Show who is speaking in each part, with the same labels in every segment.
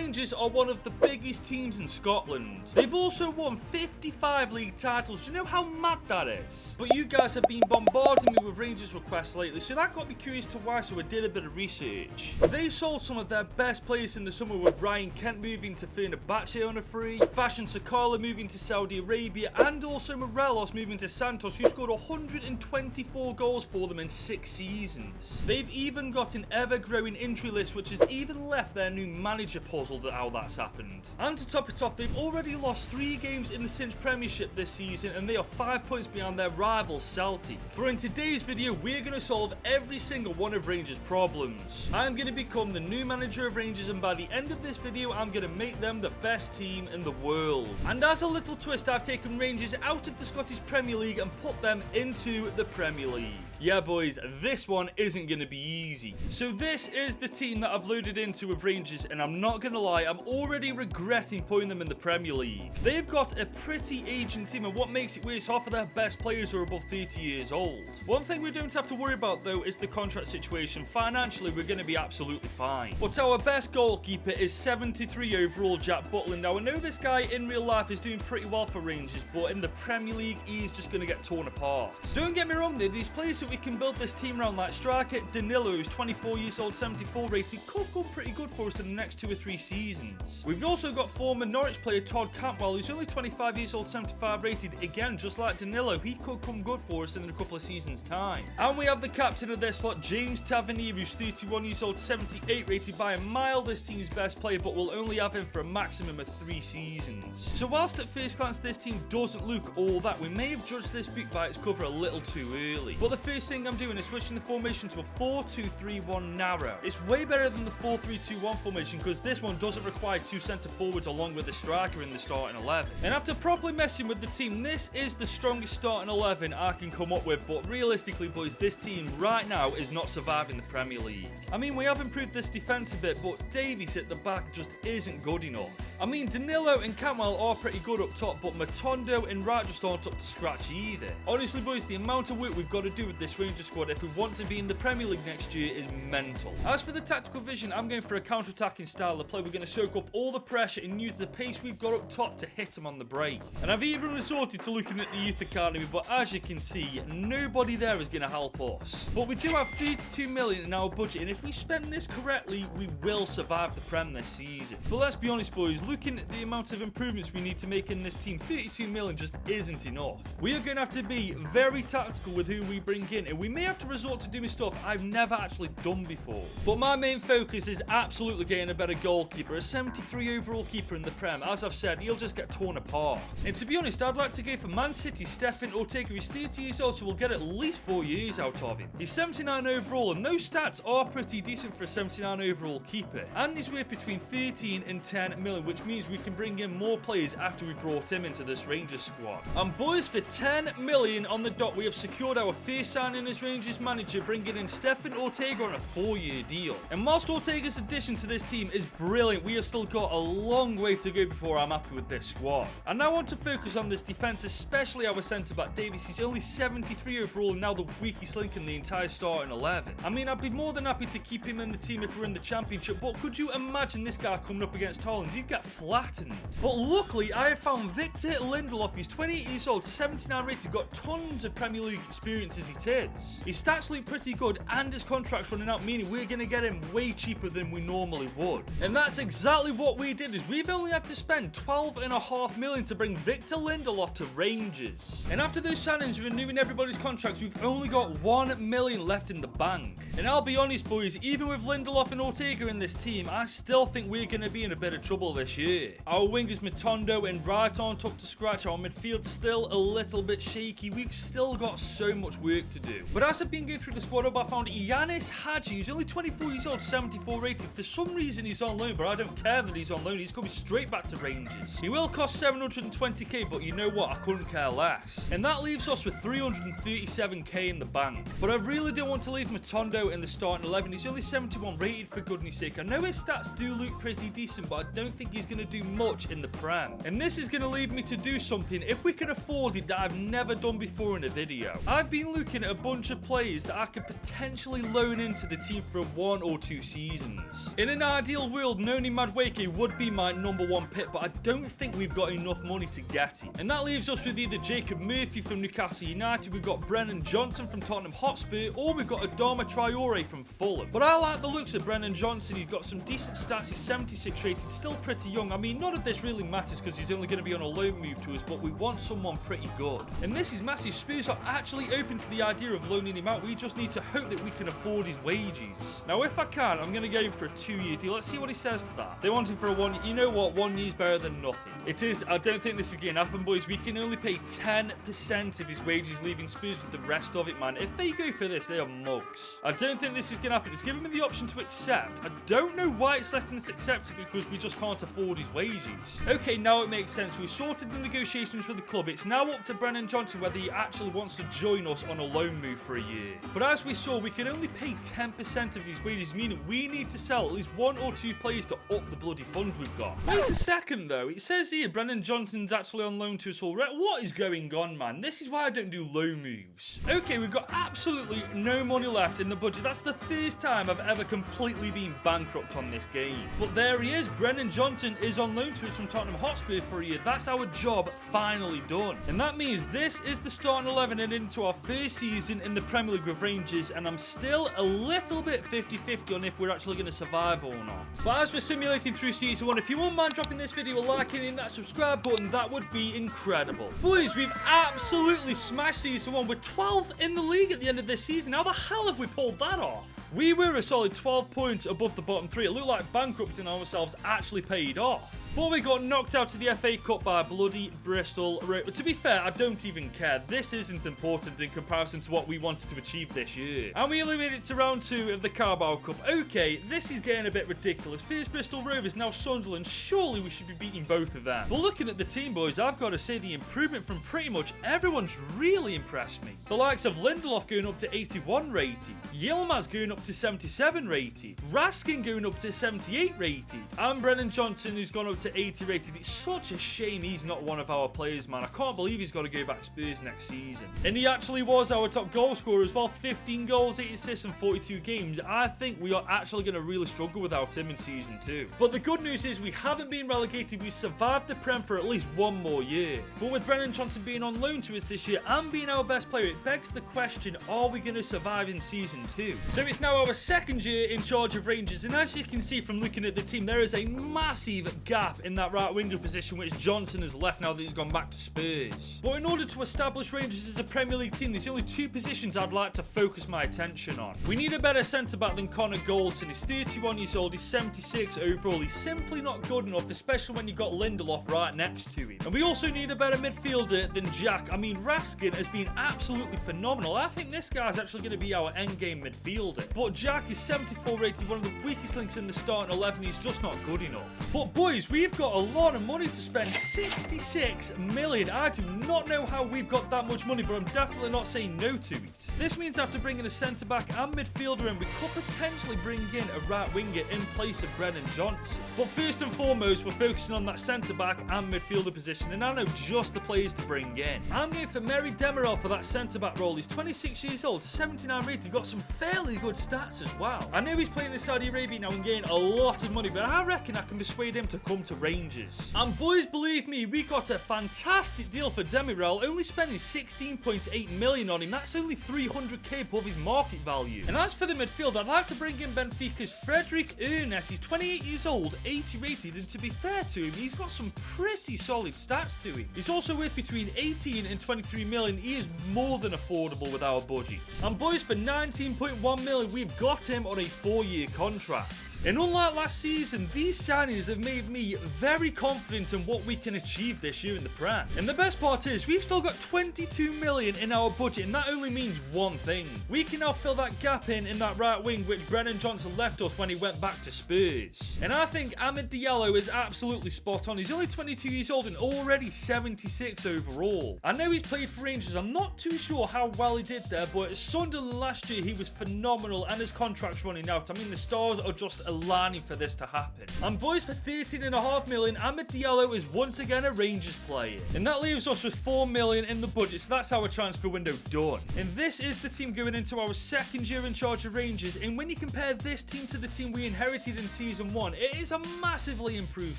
Speaker 1: Rangers are one of the biggest teams in Scotland. They've also won 55 league titles. Do you know how mad that is? But you guys have been bombarding me with Rangers requests lately, so that got me curious to why, so I did a bit of research. They sold some of their best players in the summer, with Ryan Kent moving to Fenerbahce on a free, Fashion Sakala moving to Saudi Arabia, and also Morelos moving to Santos, who scored 124 goals for them in 6 seasons. They've even got an ever-growing injury list, which has even left their new manager puzzled at how that's happened. And to top it off, they've already lost 3 games in the Cinch Premiership this season, and they are 5 points behind their rivals Celtic. But in today's video, we're going to solve every single one of Rangers' problems. I'm going to become the new manager of Rangers, and by the end of this video, I'm going to make them the best team in the world. And as a little twist, I've taken Rangers out of the Scottish Premier League and put them into the Premier League. Yeah boys, this one isn't going to be easy. So this is the team that I've loaded into with Rangers, and I'm not going to lie, I'm already regretting putting them in the Premier League. They've got a pretty aging team, and what makes it worse, half of their best players are above 30 years old. One thing we don't have to worry about though is the contract situation. Financially, we're going to be absolutely fine. But our best goalkeeper is 73 overall Jack Butland. Now I know this guy in real life is doing pretty well for Rangers, but in the Premier League, he's just going to get torn apart. Don't get me wrong though, these players that we can build this team around, like striker Danilo, who's 24 years old, 74 rated, could go pretty good for us in the next 2 or 3 seasons. We've also got former Norwich player Todd Cantwell, who's only 25 years old, 75 rated, again just like Danilo, he could come good for us in a couple of seasons time. And we have the captain of this lot, James Tavernier, who's 31 years old, 78 rated, by a mile this team's best player, but we'll only have him for a maximum of 3 seasons. So whilst at first glance this team doesn't look all that, we may have judged this book by its cover a little too early. But the first thing I'm doing is switching the formation to a 4-2-3-1 narrow. It's way better than the 4-3-2-1 formation because this one doesn't require 2 centre forwards along with the striker in the starting 11. And after properly messing with the team, this is the strongest starting 11 I can come up with, but realistically boys, this team right now is not surviving the Premier League. I mean, we have improved this defence a bit, but Davies at the back just isn't good enough. I mean, Danilo and Cantwell are pretty good up top, but Matondo and Wright just aren't up to scratch either. Honestly boys, the amount of work we've got to do with this Rangers squad if we want to be in the Premier League next year is mental. As for the tactical vision, I'm going for a counter-attacking style of play. We're going to soak up all the pressure and use the pace we've got up top to hit them on the break. And I've even resorted to looking at the youth academy, but as you can see, nobody there is going to help us. But we do have 32 million in our budget, and if we spend this correctly, we will survive the Prem this season. But let's be honest boys, looking at the amount of improvements we need to make in this team, 32 million just isn't enough. We are going to have to be very tactical with who we bring in, and we may have to resort to doing stuff I've never actually done before. But my main focus is absolutely getting a better goalkeeper. A 73 overall keeper in the Prem, as I've said, he'll just get torn apart. And to be honest, I'd like to go for Man City Stefan Ortega. He's 30 years old, so we'll get at least 4 years out of him. He's 79 overall, and those stats are pretty decent for a 79 overall keeper. And he's worth between 13 and 10 million, which means we can bring in more players after we brought him into this Rangers squad. And boys, for 10 million on the dot, we have secured our first signing as Rangers manager, bringing in Stefan Ortega on a 4-year deal. And whilst Ortega's addition to this team is brilliant, we have still got a long way to go before I'm happy with this squad. And now I want to focus on this defence, especially our centre-back Davies. He's only 73 overall and now the weakest link in the entire starting 11. I mean, I'd be more than happy to keep him in the team if we're in the Championship, but could you imagine this guy coming up against Holland? He'd get flattened. But luckily, I have found Victor Lindelof. He's 28 years old, 79 rated, got tons of Premier League experience as it is. His stats look pretty good and his contract's running out, meaning we're going to get him way cheaper than we normally would. And that's exactly what we did, is we've only had to spend 12.5 million to bring Victor Lindelof to Rangers. And after those signings renewing everybody's contracts, we've only got 1 million left in the bank. And I'll be honest boys, even with Lindelof and Ortega in this team, I still think we're going to be in a bit of trouble this year. Our wingers Matondo and Wright aren't up to scratch, our midfield's still a little bit shaky, we've still got so much work to do. But as I've been going through the squad up, I found Yanis Hadji, who's only 24 years old, 74 rated. For some reason he's on loan, but I don't care that he's on loan, he's coming straight back to Rangers. He will cost 720k, but you know what, I couldn't care less. And that leaves us with 337k in the bank. But I really don't want to leave Matondo in the starting 11, he's only 71 rated for goodness sake. I know his stats do look pretty decent, but I don't think he's going to do much in the Prem. And this is going to lead me to do something, if we can afford it, that I've never done before in a video. I've been looking at a bunch of players that I could potentially loan into the team for 1 or 2 seasons. In an ideal world, Noni Madueke would be my #1 pick, but I don't think we've got enough money to get him. And that leaves us with either Jacob Murphy from Newcastle United, we've got Brennan Johnson from Tottenham Hotspur, or we've got Adama Traore from Fulham. But I like the looks of Brennan Johnson. He's got some decent stats. He's 76 rated, still pretty young. I mean, none of this really matters because he's only going to be on a loan move to us, but we want someone pretty good. And this is massive. Spurs are actually open to the idea of loaning him out. We just need to hope that we can afford his wages. Now, if I can, I'm going to go for a 2-year deal. Let's see what he says to that. They want him for a 1 year. You know what? 1 year's better than nothing. It is. I don't think this is going to happen, boys. We can only pay 10% of his wages, leaving Spurs with the rest of it, man. If they go for this, they are mugs. I don't think this is going to happen. It's giving me the option to accept. I don't know why it's letting us accept it, because we just can't afford his wages. Okay, now it makes sense. We've sorted the negotiations with the club. It's now up to Brennan Johnson whether he actually wants to join us on a loan move for a year. But as we saw, we can only pay 10% of his wages, meaning we need to sell at least 1 or 2 players to up the bloody funds we've got. Wait a second, though. It says here Brennan Johnson's actually on loan to us already. What is going on, man? This is why I don't do loan moves. Okay, we've got absolutely no money left in the budget. That's the first time I've ever completely been bankrupt on this game. But there he is. Brennan Johnson is on loan to us from Tottenham Hotspur for a year. That's our job finally done. And that means this is the starting 11 and into our first season in the Premier League with Rangers, and I'm still a little bit 50-50 on if we're actually going to survive or not. But as we're simulating through season 1, if you wouldn't mind dropping this video a like and hitting that subscribe button, that would be incredible. Boys, we've absolutely smashed season 1. We're 12th in the league at the end of this season. How the hell have we pulled that off? We were a solid 12 points above the bottom 3. It looked like bankrupting ourselves actually paid off. But we got knocked out to the FA Cup by bloody Bristol. To be fair, I don't even care. This isn't important in comparison to what we wanted to achieve this year. And we eliminated to round 2 of the Carabao Cup. Okay, this is getting a bit ridiculous. First Bristol Rovers, now Sunderland. Surely we should be beating both of them. But looking at the team, boys, I've got to say the improvement from pretty much everyone's really impressed me. The likes of Lindelof going up to 81 rated. Yilmaz going up to 77 rated. Raskin going up to 78 rated. And Brennan Johnson, who's gone up to 80 rated. It's such a shame he's not one of our players, man. I can't believe he's got to go back to Spurs next season. And he actually was our top goal scorer as well. 15 goals, 8 assists in 42 games. I think we are actually going to really struggle without him in season 2. But the good news is we haven't been relegated. We survived the Prem for at least 1 more year. But with Brennan Johnson being on loan to us this year and being our best player, it begs the question, are we going to survive in season 2? So it's now our 2nd year in charge of Rangers, and as you can see from looking at the team, there is a massive gap in that right winger position which Johnson has left now that he's gone back to Spurs. But in order to establish Rangers as a Premier League team, there's only 2 positions I'd like to focus my attention on. We need a better centre-back than Connor Goldson. He's 31 years old, he's 76 overall. He's simply not good enough, especially when you've got Lindelof right next to him. And we also need a better midfielder than Jack. I mean, Raskin has been absolutely phenomenal. I think this guy's actually going to be our endgame midfielder. But Jack is 74 rated, one of the weakest links in the starting 11. He's just not good enough. But boys, we've got a lot of money to spend. 66 million. I do not know how we've got that much money, but I'm definitely not saying no to it. This means after bringing a centre-back and midfielder in, we could potentially bring in a right winger in place of Brennan Johnson. But first and foremost, we're focusing on that centre-back and midfielder position, and I know just the players to bring in. I'm going for Mary Demirel for that centre-back role. He's 26 years old, 79 rated, got some fairly good stats as well. I know he's playing in Saudi Arabia now and getting a lot of money, but I reckon I can persuade him to come to Rangers. And boys, believe me, we got a fantastic deal for Demirel, only spending 16.8 million on him. That's only 300k above his market value. And as for the midfield, I'd like to bring in Benfica's Frederick Ernest. He's 28 years old, 80 rated, and to be fair to him, he's got some pretty solid stats to him. He's also worth between 18 and 23 million. He is more than affordable with our budget. And boys, for 19.1 million, we've got him on a 4-year contract. And unlike last season, these signings have made me very confident in what we can achieve this year in the Prem. And the best part is, we've still got 22 million in our budget, and that only means one thing. We can now fill that gap in that right wing which Brennan Johnson left us when he went back to Spurs. And I think Amad Diallo is absolutely spot on. He's only 22 years old and already 76 overall. I know he's played for Rangers. I'm not too sure how well he did there, but at Sunderland last year, he was phenomenal, and his contract's running out. I mean, the stars are just aligning for this to happen. And boys, for 13.5 million, Amad Diallo is once again a Rangers player. And that leaves us with 4 million in the budget, so that's our transfer window done. And this is the team going into our second year in charge of Rangers, and when you compare this team to the team we inherited in Season 1, it is a massively improved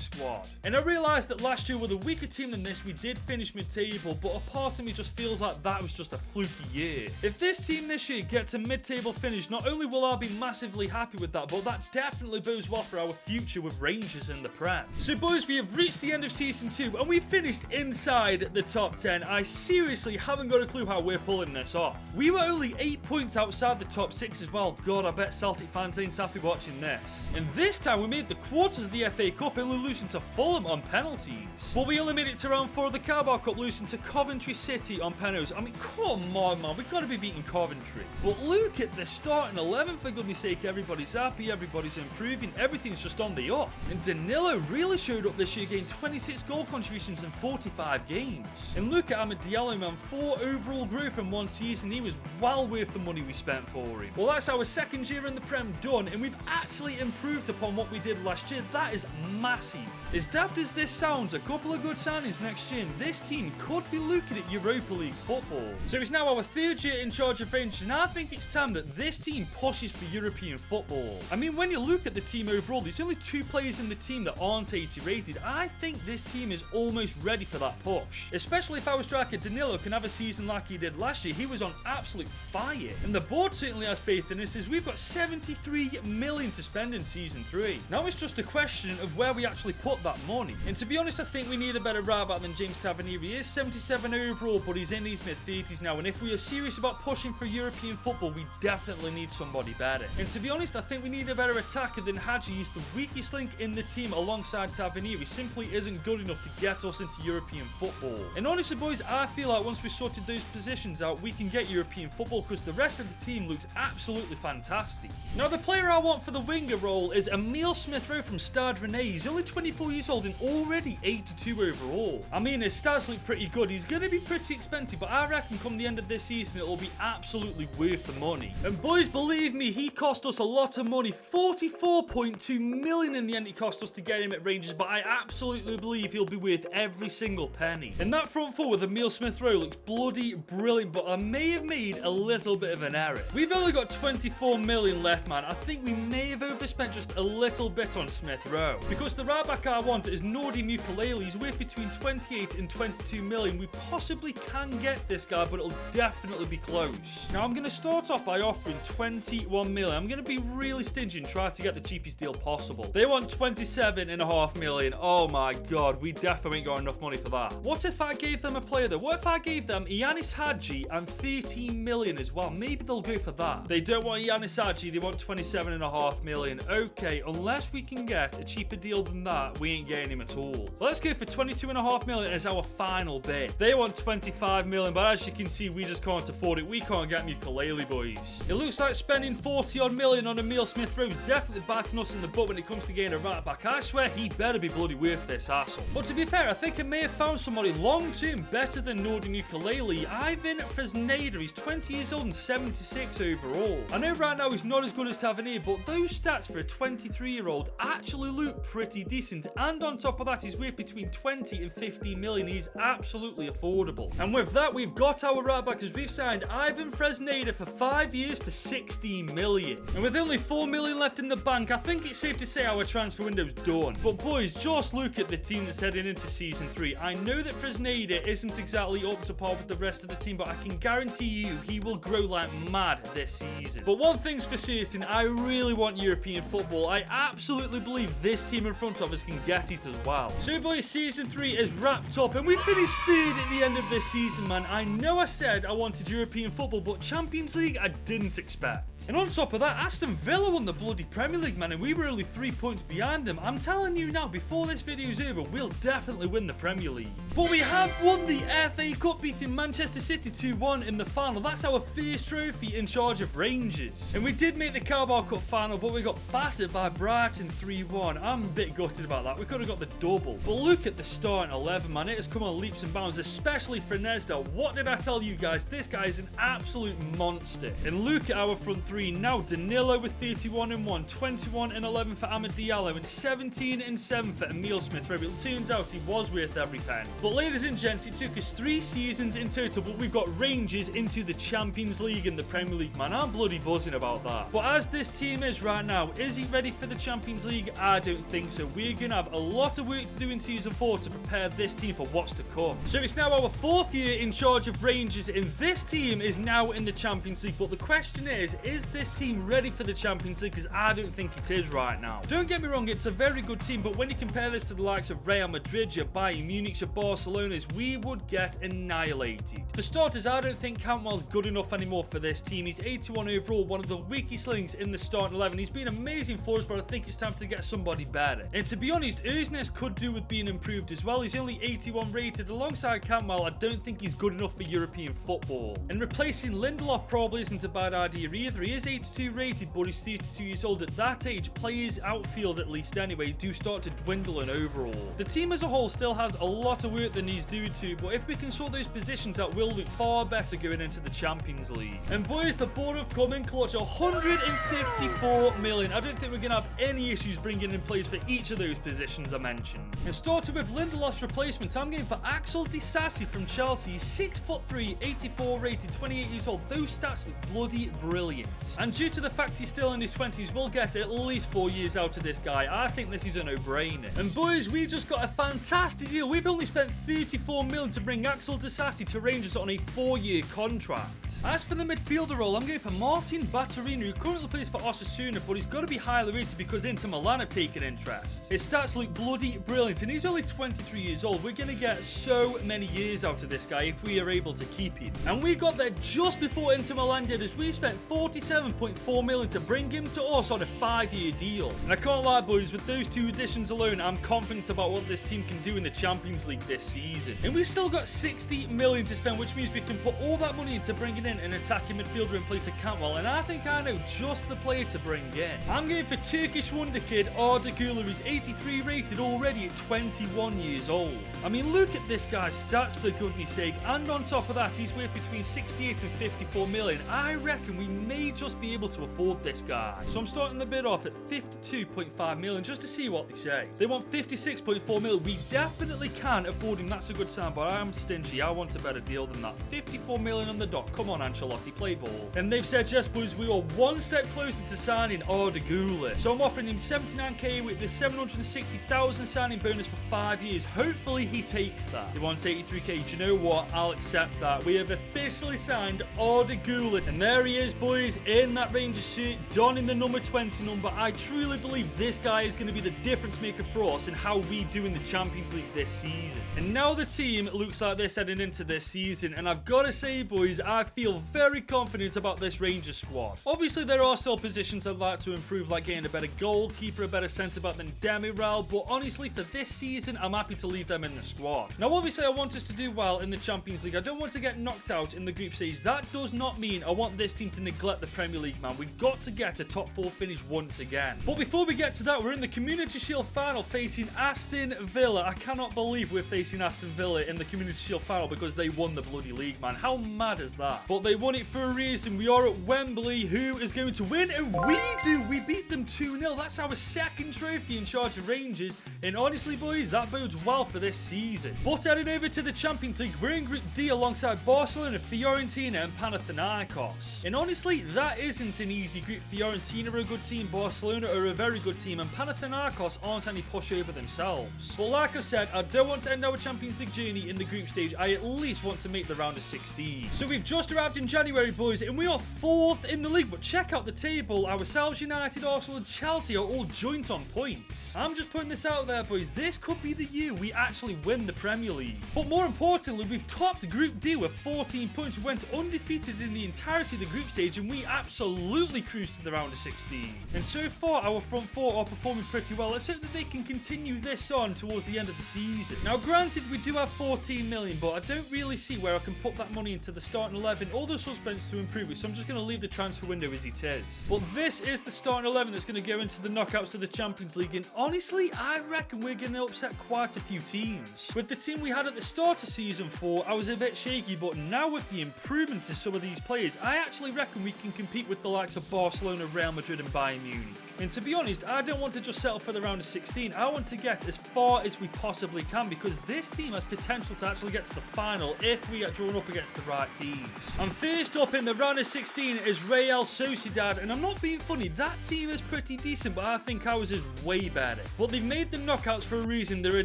Speaker 1: squad. And I realised that last year with a weaker team than this, we did finish mid-table, but a part of me just feels like that was just a fluky year. If this team this year gets a mid-table finish, not only will I be massively happy with that, but that definitely bodes well for our future with Rangers in the Prem. So boys, we have reached the end of Season 2, and we finished inside the top 10. I seriously haven't got a clue how we're pulling this off. We were only 8 points outside the top 6 as well. God, I bet Celtic fans ain't happy watching this. And this time we made the quarters of the FA Cup and we losing to Fulham on penalties. But we only made it to round 4 of the Carabao Cup, losing to Coventry City on penalties. I mean, come on, man, we've got to be beating Coventry. But look at the starting 11, for goodness sake. Everybody's happy, everybody's improving, everything's just on the up. And Danilo really showed up this year, getting 26 goal contributions in 45 games. And look at Amad Diallo, man, 4 overall growth in 1 season. He was well worth the money we spent for him. Well, that's our second year in the Prem done, and we've actually improved upon what we did last year. That is massive. As daft as this sounds, a couple of good signings next year, and this team could be looking at Europa League football. So it's now our third year in charge of Rangers, and I think it's time that this team pushes for European football. I mean, when you look at the team overall, there's only 2 players in the team that aren't 80 rated. I think this team is almost ready for that push. Especially if our striker Danilo can have a season like he did last year. He was on absolute fire. And the board certainly has faith in us, as we've got 73 million to spend in Season 3. Now it's just a question of where we actually put that money. And to be honest, I think we need a better right back than James Tavernier. He is 77 overall, but he's in his mid-30s now. And if we are serious about pushing for European football, we definitely need somebody better. And to be honest, I think we need a better attacker than Hadji. He's the weakest link in the team alongside Tavernier. He simply isn't good enough to get us into European football. And honestly, boys, I feel like once we sorted those positions out, we can get European football, because the rest of the team looks absolutely fantastic. Now, the player I want for the winger role is Emile Smith-Rowe from Stade Rennais. He's only 24 years old and already 82 overall. I mean, his stats look pretty good. He's going to be pretty expensive, but I reckon come the end of this season, it'll be absolutely worth the money. And boys, believe me, he cost us a lot of money. 44.2 million in the end it cost us to get him at Rangers, but I absolutely believe he'll be worth every single penny. And that front four with Emile Smith-Rowe looks bloody brilliant, but I may have made a little bit of an error. We've only got 24 million left, man. I think we may have overspent just a little bit on Smith-Rowe, because the right back I want is Nordi Mukulele. He's worth between 28 and 22 million. We possibly can get this guy, but it'll definitely be close. Now, I'm going to start off by offering 21 million. I'm going to be really stingy and try to get the cheapest deal possible. They want 27.5 million. Oh my god, we definitely ain't got enough money for that. What if I gave them a player though? What if I gave them Yanis Hadji and 13 million as well? Maybe they'll go for that. They don't want Yanis Hadji, they want 27.5 million. Okay, unless we can get a cheaper deal than that, we ain't getting him at all. Let's go for 22.5 million as our final bid. They want 25 million, but as you can see, we just can't afford it. We can't get Mukulele, boys. It looks like spending 40 odd million on Emile Smith-Rowe is definitely biting us in the butt when it comes to getting a right back. I swear he better be bloody worth this hassle. But to be fair, I think I may have found somebody long-term better than Nordi Mukulele. Ivan Fresneda. He's 20 years old and 76 overall. I know right now he's not as good as Tavernier, but those stats for a 23-year-old actually look pretty decent. And on top of that, he's worth between 20 and 15 million. He's absolutely affordable. And with that, we've got our right back, as we've signed Ivan Fresneda for 5 years for 16 million. And with only 4 million left in the bank, I think it's safe to say our transfer window's done. But boys, just look at the team that's heading into Season 3. I know that Fresneda isn't exactly up to par with the rest of the team, but I can guarantee you he will grow like mad this season. But one thing's for certain, I really want European football. I absolutely believe this team in front of us can get it as well. So boys, Season 3 is wrapped up and we finished third at the end of this season, man. I know I said I wanted European football, but Champions League I didn't expect. And on top of that, Aston Villa won the bloody Premier League, man, and we were only 3 points behind them. I'm telling you now, before this video's over, we'll definitely win the Premier League. But we have won the FA Cup, beating Manchester City 2-1 in the final. That's our first trophy in charge of Rangers. And we did make the Carabao Cup final, but we got battered by Brighton 3-1. I'm a bit gutted about that. We could have got the double. But look at the starting 11, man. It has come on leaps and bounds, especially for Nesda. What did I tell you guys? This guy is an absolute monster. And look at our front 33. Now Danilo with 31-1, 21-11 for Amad Diallo, and 17-7 for Emil Smith Rowe. It turns out he was worth every pen. But ladies and gents, it took us 3 seasons in total, but we've got Rangers into the Champions League and the Premier League, man. I'm bloody buzzing about that. But as this team is right now, is he ready for the Champions League? I don't think so. We're going to have a lot of work to do in Season 4 to prepare this team for what's to come. So it's now our 4th year in charge of Rangers, and this team is now in the Champions League. But the question is this team ready for the Champions League? Because I don't think it is right now. Don't get me wrong, it's a very good team, but when you compare this to the likes of Real Madrid, your Bayern Munich, your Barcelona's, we would get annihilated. For starters, I don't think Cantwell's good enough anymore for this team. He's 81 overall, one of the weakest links in the starting 11. He's been amazing for us, but I think it's time to get somebody better. And to be honest, Öznes could do with being improved as well. He's only 81 rated. Alongside Cantwell, I don't think he's good enough for European football. And replacing Lindelof probably isn't a bad idea either. He is 82 rated, but he's 32 years old. At that age, players outfield at least anyway do start to dwindle in overall. The team as a whole still has a lot of work that needs doing to, but if we can sort those positions out, we'll look far better going into the Champions League. And boys, the board have come in clutch, 154 million. I don't think we're going to have any issues bringing in players for each of those positions I mentioned. And starting with Lindelof's replacement, I'm going for Axel Disasi from Chelsea. He's 6'3", 84 rated, 28 years old. Those stats look bloody brilliant. And due to the fact he's still in his 20s, we'll get at least 4 years out of this guy. I think this is a no-brainer. And boys, we just got a fantastic deal. We've only spent 34 million to bring Axel Disasi to Rangers on a 4-year contract. As for the midfielder role, I'm going for Martin Batterino, who currently plays for Osasuna, but he's got to be highly rated because Inter Milan have taken interest. His stats look bloody brilliant, and he's only 23 years old. We're going to get so many years out of this guy if we are able to keep him. And we got there just before Inter Milan did, as we spent 47.4 million to bring him to us on a 5-year deal. And I can't lie, boys, with those 2 additions alone, I'm confident about what this team can do in the Champions League this season. And we've still got 60 million to spend, which means we can put all that money into bringing in an attacking midfielder in place of Cantwell, and I think I know just the player to bring in. I'm going for Turkish wonder kid Arda Güler. He's 83 rated already at 21 years old. I mean, look at this guy's stats for goodness sake, and on top of that, he's worth between 68 and 54 million. I reckon we may just be able to afford this guy. So I'm starting the bid off at 52.5 million just to see what they say. They want 56.4 million. We definitely can afford him. That's a good sign, but I'm stingy. I want a better deal than that. 54 million on the dot. Come on, Ancelotti, play ball. And they've said, yes, boys, we are one step closer to signing Arda Güler. So I'm offering him 79k with the 760,000 signing bonus for 5 years. Hopefully he takes that. He wants 83k. Do you know what? I'll accept that. We have officially signed Arda Güler. And there he is, boys, in that Rangers shirt, donning the number 20 number. I truly believe this guy is going to be the difference maker for us in how we do in the Champions League this season. And now the team looks like this heading into this season. And I've got to say, boys, I feel very confident about this Rangers squad. Obviously, there are still positions I'd like to improve, like getting a better goalkeeper, a better centre-back than Demiral, but honestly, for this season, I'm happy to leave them in the squad. Now, obviously, I want us to do well in the Champions League. I don't want to get knocked out in the group stage. That does not mean I want this team to neglect the Premier League, man. We've got to get a top 4 finish once again. But before we get to that, we're in the Community Shield final facing Aston Villa. I cannot believe we're facing Aston Villa in the Community Shield final because they won the bloody league, man. How mad is that? But they won it for a reason. We are at Wembley. Who is going to win? And we do. We beat them 2-0. That's our 2nd trophy in charge of Rangers. And honestly, boys, that bodes well for this season. But heading over to the Champions League, we're in Group D alongside Barcelona, Fiorentina, and Panathinaikos. And honestly, that isn't an easy group. Fiorentina are a good team, Barcelona are a very good team, and Panathinaikos aren't any pushover themselves. But like I said, I don't want to end our Champions League journey in the group stage. I at least want to make the round of 16. So we've just arrived in January, boys, and we are 4th in the league. But check out the table. Ourselves, United, Arsenal, and Chelsea are all joint on points. I'm just putting this out there, boys. This could be the year we actually win the Premier League. But more importantly, we've topped Group D with 14 points. We went undefeated in the entirety of the group stage, and we absolutely cruised to the round of 16. And so far, our front 4 are performing pretty well. Let's hope that they can continue this on towards the end of the season. Now, granted, we do have 14 million, but I don't really see where I can put that money into the starting 11 or the suspense to improve it, so I'm just going to leave the transfer window as it is. But this is the starting 11 that's going to go into the knockouts of the Champions League, and honestly, I reckon we're going to upset quite a few teams. With the team we had at the start of Season 4, I was a bit shaky, but now with the improvement in some of these players, I actually reckon we can compete with the likes of Barcelona, Real Madrid and Bayern Munich. And to be honest, I don't want to just settle for the round of 16. I want to get as far as we possibly can because this team has potential to actually get to the final if we get drawn up against the right teams. And first up in the round of 16 is Real Sociedad. And I'm not being funny, that team is pretty decent, but I think ours is way better. But they've made the knockouts for a reason. They're a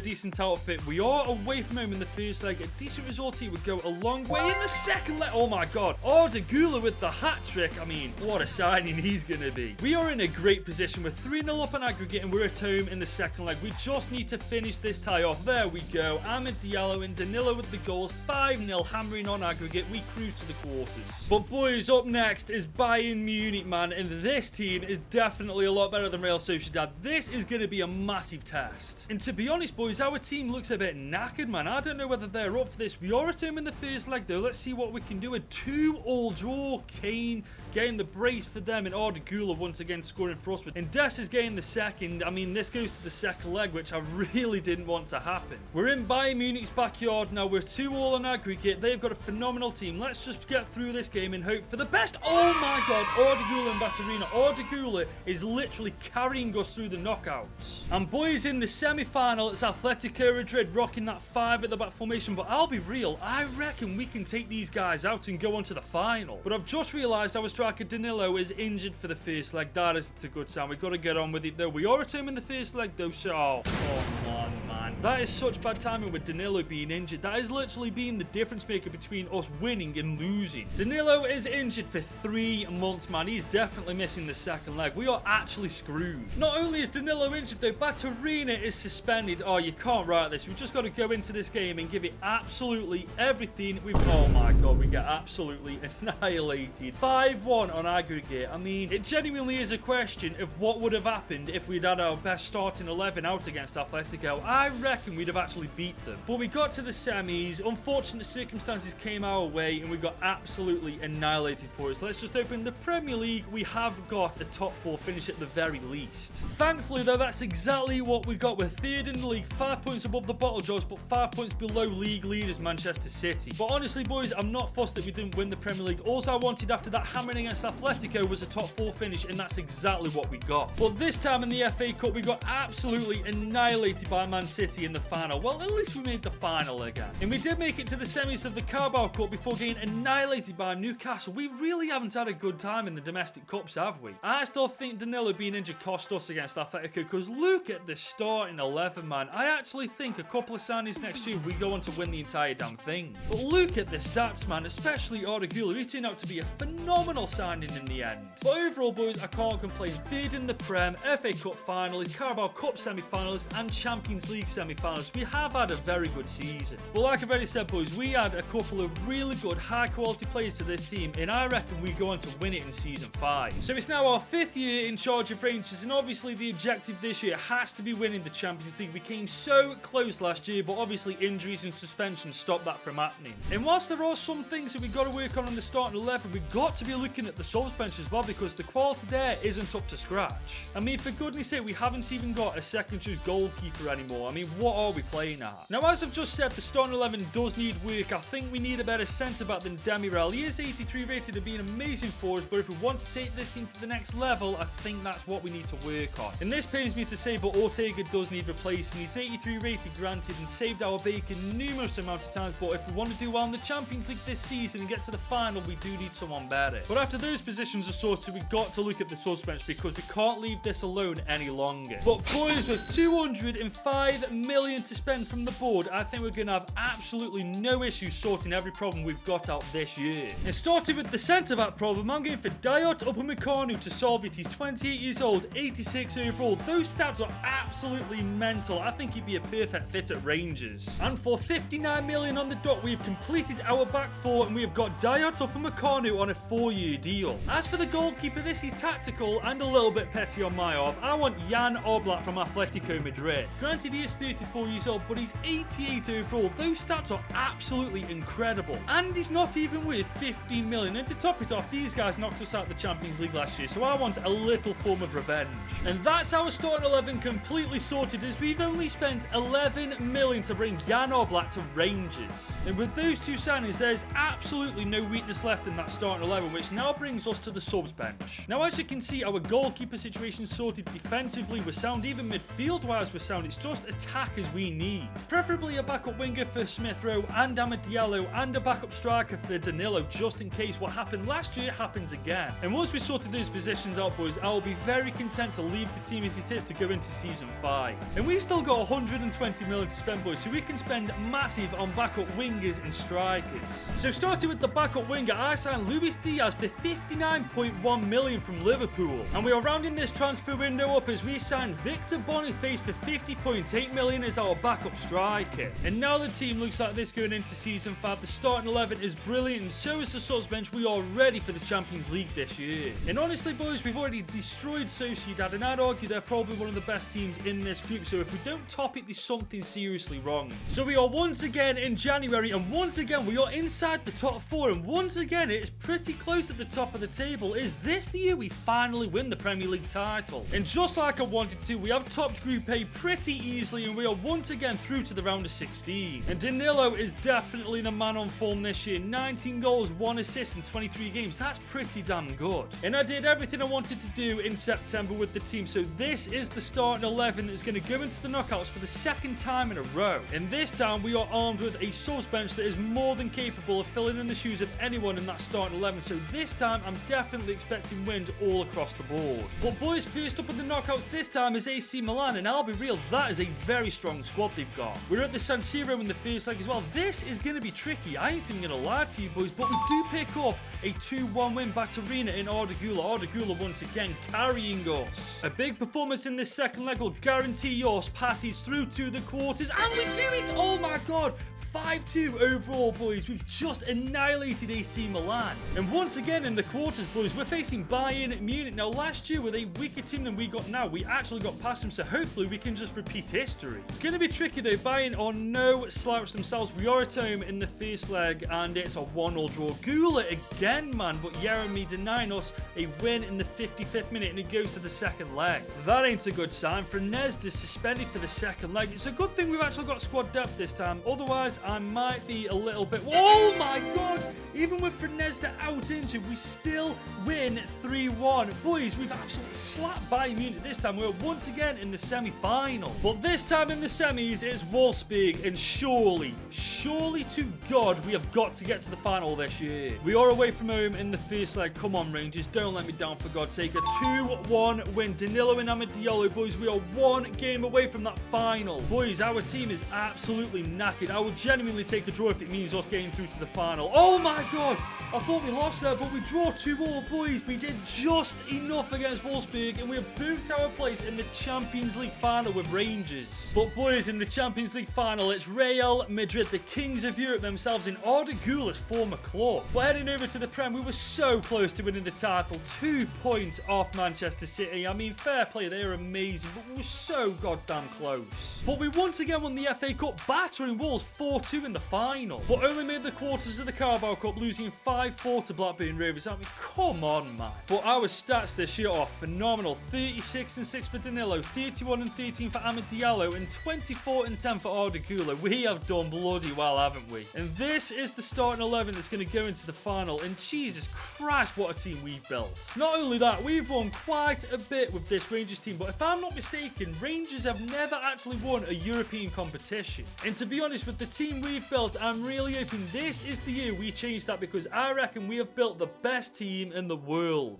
Speaker 1: decent outfit. We are away from home in the first leg. A decent result here would go a long way in the second leg. Oh my god. Arda Güler with the hat trick. I mean, what a signing he's going to be. We are in a great position. We're 3-0 up on aggregate and we're at home in the second leg. We just need to finish this tie off. There we go. Amad Diallo and Danilo with the goals. 5-0 hammering on aggregate. We cruise to the quarters. But boys, up next is Bayern Munich, man. And this team is definitely a lot better than Real Sociedad. This is going to be a massive test. And to be honest, boys, our team looks a bit knackered, man. I don't know whether they're up for this. We are at home in the first leg, though. Let's see what we can do. A 2-2 draw. Kane getting the brace for them and Arda Güler once again scoring for us. And Des is getting the second. I mean, this goes to the second leg, which I really didn't want to happen. We're in Bayern Munich's backyard now. We're 2-2 on aggregate. They've got a phenomenal team. Let's just get through this game and hope for the best. Oh my god, Arda Güler and Baturina. Arda Güler is literally carrying us through the knockouts. And boys, in the semi-final, it's Atletico Madrid rocking that 5 at the back formation. But I'll be real, I reckon we can take these guys out and go on to the final. But I've just realised our striker Danilo is injured for the first leg. That isn't a good sign. We've got to get on with it though. We are at home in the first leg though, so oh, come on, man. That is such bad timing with Danilo being injured. That is literally being the difference maker between us winning and losing. Danilo is injured for 3 months, man. He's definitely missing the second leg. We are actually screwed. Not only is Danilo injured though, Baturina is suspended. Oh, you can't write this. We've just got to go into this game and give it absolutely everything. Oh my god, we get absolutely annihilated. 5-1 on aggregate. I mean, it genuinely is a question of what would have happened if we'd had our best starting 11 out against Atletico. I reckon we'd have actually beat them. But we got to the semis, unfortunate circumstances came our way and we got absolutely annihilated for us. Let's just open the Premier League. We have got a top 4 finish at the very least. Thankfully though, that's exactly what we got. We're 3rd in the league, 5 points above the bottle jars, but 5 points below league leaders Manchester City. But honestly boys, I'm not fussed that we didn't win the Premier League. All I wanted after that hammering against Atletico was a top 4 finish, and that's exactly what we got. But this time in the FA Cup, we got absolutely annihilated by Man City in the final. Well, at least we made the final again. And we did make it to the semis of the Carabao Cup before getting annihilated by Newcastle. We really haven't had a good time in the domestic cups, have we? I still think Danilo being injured cost us against Atletico, because look at the starting 11, man. I actually think a couple of signings next year, we go on to win the entire damn thing. But look at the stats, man, especially Arda Güler. He turned out to be a phenomenal signing in the end. But overall, boys, I can't complain. 3rd in the Prem, FA Cup finalist, Carabao Cup semi-finalist, and Champions League semi-finalist. We have had a very good season. But like I've already said, boys, we had a couple of really good, high-quality players to this team, and I reckon we go on to win it in Season 5. So it's now our 5th year in charge of Rangers, and obviously the objective this year has to be winning the Champions League. We came so close last year, but obviously injuries and suspensions stopped that from happening. And whilst there are some things that we've got to work on in the starting 11, we've got to be looking at the subs bench as well, because the quality there isn't up to scratch. I mean, for goodness sake, we haven't even got a second choice goalkeeper anymore. I mean, what are we playing at? Now, as I've just said, the starting 11 does need work. I think we need a better centre-back than Demirel. He is 83 rated to be an amazing for us, but if we want to take this team to the next level, I think that's what we need to work on. And this pains me to say, but Ortega does need replacing. He's 83 rated, granted, and saved our bacon numerous amounts of times, but if we want to do well in the Champions League this season and get to the final, we do need someone better. But after those positions are sorted, we've got to look at the subs bench, because we can't leave this alone any longer. But boys, with 205 million to spend from the board, I think we're going to have absolutely no issues sorting every problem we've got out this year. And starting with the centre-back problem, I'm going for Dayot Upamecano to solve it. He's 28 years old, 86 overall. Those stats are absolutely mental. I think he'd be a perfect fit at Rangers. And for 59 million on the dot, we've completed our back four, and we have got Dayot Upamecano on a 4-year deal. As for the goalkeeper, this is tactical and a little bit petty on my half. I want Jan Oblak from Atletico Madrid. Granted, he is 30 34 years old, but he's 88 overall. Those stats are absolutely incredible. And he's not even worth 15 million. And to top it off, these guys knocked us out of the Champions League last year, so I want a little form of revenge. And that's our starting 11 completely sorted, as we've only spent 11 million to bring Jan Oblak to Rangers. And with those two signings, there's absolutely no weakness left in that starting 11, which now brings us to the subs bench. Now, as you can see, our goalkeeper situation sorted. Defensively, we're sound. Even midfield-wise, we're sound. It's just attackers we need. Preferably a backup winger for Smith Rowe and Amad Diallo, and a backup striker for Danilo, just in case what happened last year happens again. And once we sorted those positions out, boys, I will be very content to leave the team as it is to go into Season 5. And we've still got 120 million to spend, boys, so we can spend massive on backup wingers and strikers. So starting with the backup winger, I signed Luis Diaz for 59.1 million from Liverpool. And we are rounding this transfer window up as we signed Victor Boniface for 50.8 million as our backup striker. And now the team looks like this going into Season 5. The starting 11 is brilliant, and so is the subs bench. We are ready for the Champions League this year. And honestly, boys, we've already destroyed Sociedad, and I'd argue they're probably one of the best teams in this group, so if we don't top it, there's something seriously wrong. So we are once again in January, and once again we are inside the top 4, and once again it's pretty close at the top of the table. Is this the year we finally win the Premier League title? And just like I wanted to, we have topped Group A pretty easily, and we are once again through to the round of 16. And Danilo is definitely the man on form this year. 19 goals, 1 assist in 23 games. That's pretty damn good. And I did everything I wanted to do in September with the team, so this is the starting 11 that's going to go into the knockouts for the second time in a row. And this time we are armed with a subs bench that is more than capable of filling in the shoes of anyone in that starting 11, so this time I'm definitely expecting wins all across the board. But boys, first up in the knockouts this time is AC Milan, and I'll be real, that is a very strong squad they've got. We're at the San Siro in the first leg as well. This is going to be tricky, I ain't even going to lie to you boys, but we do pick up a 2-1 win back to Arena in Ardagula. Ardagula once again carrying us. A big performance in this second leg will guarantee yours passes through to the quarters, and we do it! Oh my god! 5-2 overall, boys. We've just annihilated AC Milan. And once again in the quarters, boys, we're facing Bayern Munich. Now, last year with a weaker team than we got now, we actually got past them, so hopefully we can just repeat history. It's going to be tricky though. Bayern are no slouch themselves. We are at home in the first leg, and it's a 1-1 draw. Gula again, man, but Jeremy denying us a win in the 55th minute, and it goes to the second leg. That ain't a good sign. Frenez is suspended for the second leg. It's a good thing we've actually got squad depth this time. Otherwise, I might be a little bit... Oh my god! Even with Frenez out injured, we still win 3-1. Boys, we've absolutely slapped Bayern Munich this time. We're once again in the semi-final. But this time in the semis, it's Wolfsburg, and surely to God, we have got to get to the final this year. We are away from home in the first leg. Come on, Rangers, don't let me down for God's sake. A 2-1 win. Danilo and Amad Diallo, boys, we are one game away from that final. Boys, our team is absolutely knackered. I will genuinely take a draw if it means us getting through to the final. Oh my god! I thought we lost there, but we draw 2-2, boys. We did just enough against Wolfsburg, and we have booked our place in the Champions League final with Rangers. But boys, in the Champions League final, it's Real Madrid, the kings of Europe themselves, in Ardagula's former club. But heading over to the Prem, we were so close to winning the title. 2 points off Manchester City. I mean, fair play, they are amazing, but we were so goddamn close. But we once again won the FA Cup, battering Wolves 4-2 in the final, but only made the quarters of the Carabao Cup, losing 5-4 to Blackburn Rovers. I mean, come on, man. But our stats this year are phenomenal. 36-6 for Danilo, 31-13 for Amad Diallo, and 24-10 for Ardagula. We have done bloody well, haven't we? And this is the starting 11 that's going to go into the final, and Jesus Christ, what a team we've built. Not only that, we've won quite a bit with this Rangers team, but if I'm not mistaken, Rangers have never actually won a European competition. And to be honest, with the team we've built, I'm really hoping this is the year we change that, because I reckon we have built the best team in the world.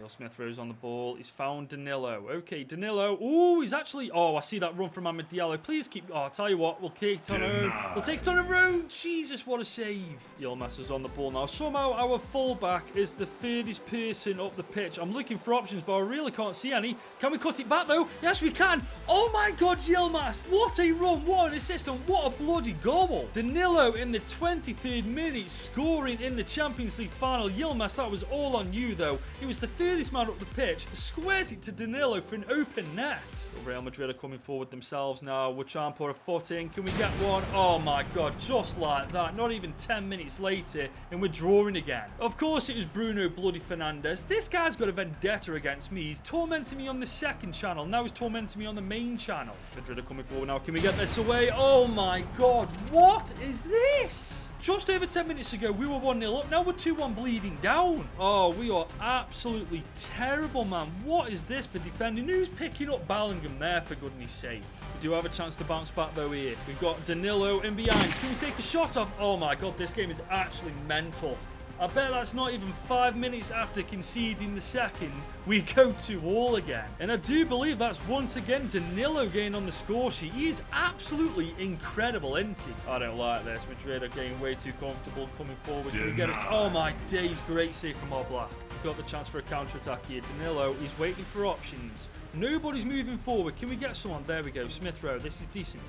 Speaker 1: Smith throws on the ball. He's found Danilo. Okay, Danilo. Oh, he's actually... Oh, I see that run from Amad Diallo. Please keep... Oh, I'll tell you what. We'll take it on our own. We'll take it on our own. Jesus, what a save. Yilmaz is on the ball now. Somehow our fullback is the furthest person up the pitch. I'm looking for options, but I really can't see any. Can we cut it back, though? Yes, we can. Oh, my God, Yilmaz. What a run. What an assist, and what a bloody goal. Danilo in the 23rd minute, scoring in the Champions League final. Yilmaz, that was all on you, though. It was the first this man up the pitch, squares it to Danilo for an open net. Real Madrid are coming forward themselves now. We're trying to put a foot in. Can we get one? Oh my god, just like that. Not even 10 minutes later, and we're drawing again. Of course, it was Bruno Bloody Fernandes. This guy's got a vendetta against me. He's tormenting me on the second channel. Now he's tormenting me on the main channel. Madrid are coming forward now. Can we get this away? Oh my god, what is this? Just over 10 minutes ago, we were 1-0 up. Now we're 2-1 bleeding down. Oh, we are absolutely terrible, man. What is this for defending? Who's picking up Bellingham there, for goodness sake? We do have a chance to bounce back, though, here. We've got Danilo in behind. Can we take a shot off? Oh, my God, this game is actually mental. I bet that's not even 5 minutes after conceding the second, we go 2-2 again. And I do believe that's once again Danilo getting on the score sheet. He is absolutely incredible, isn't he? I don't like this. Madrid are getting way too comfortable coming forward. Can we get it? Oh my days, great save from Oblak. We've got the chance for a counter-attack here. Danilo, he's waiting for options. Nobody's moving forward. Can we get someone? There we go. Smith Rowe, this is decent.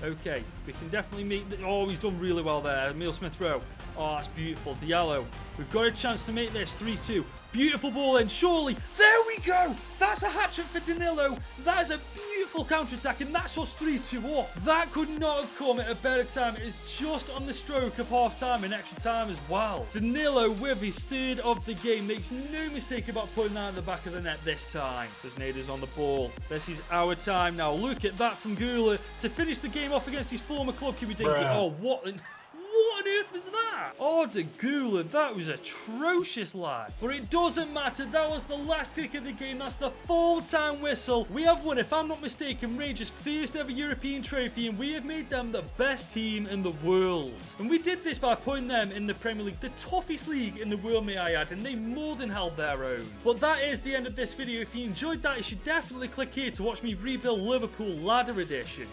Speaker 1: Okay, we can definitely meet... Oh, he's done really well there. Emile Smith-Rowe. Oh, that's beautiful. Diallo. We've got a chance to make this 3-2. Beautiful ball in. Surely. There we go. That's a hat-trick for Danilo. That is a beautiful counter-attack, and that's us 3-2 up. That could not have come at a better time. It is just on the stroke of half-time and extra time as well. Danilo with his third of the game. Makes no mistake about putting that in the back of the net this time. There's on the ball. This is our time now. Look at that from Gula to finish the game off against his former club. Can we take it? Oh, what... What on earth was that? Oh, De Gula, that was atrocious, lad. But it doesn't matter. That was the last kick of the game. That's the full-time whistle. We have won, if I'm not mistaken, Rangers' first ever European trophy, and we have made them the best team in the world. And we did this by putting them in the Premier League, the toughest league in the world, may I add, and they more than held their own. But that is the end of this video. If you enjoyed that, you should definitely click here to watch me rebuild Liverpool Ladder Edition.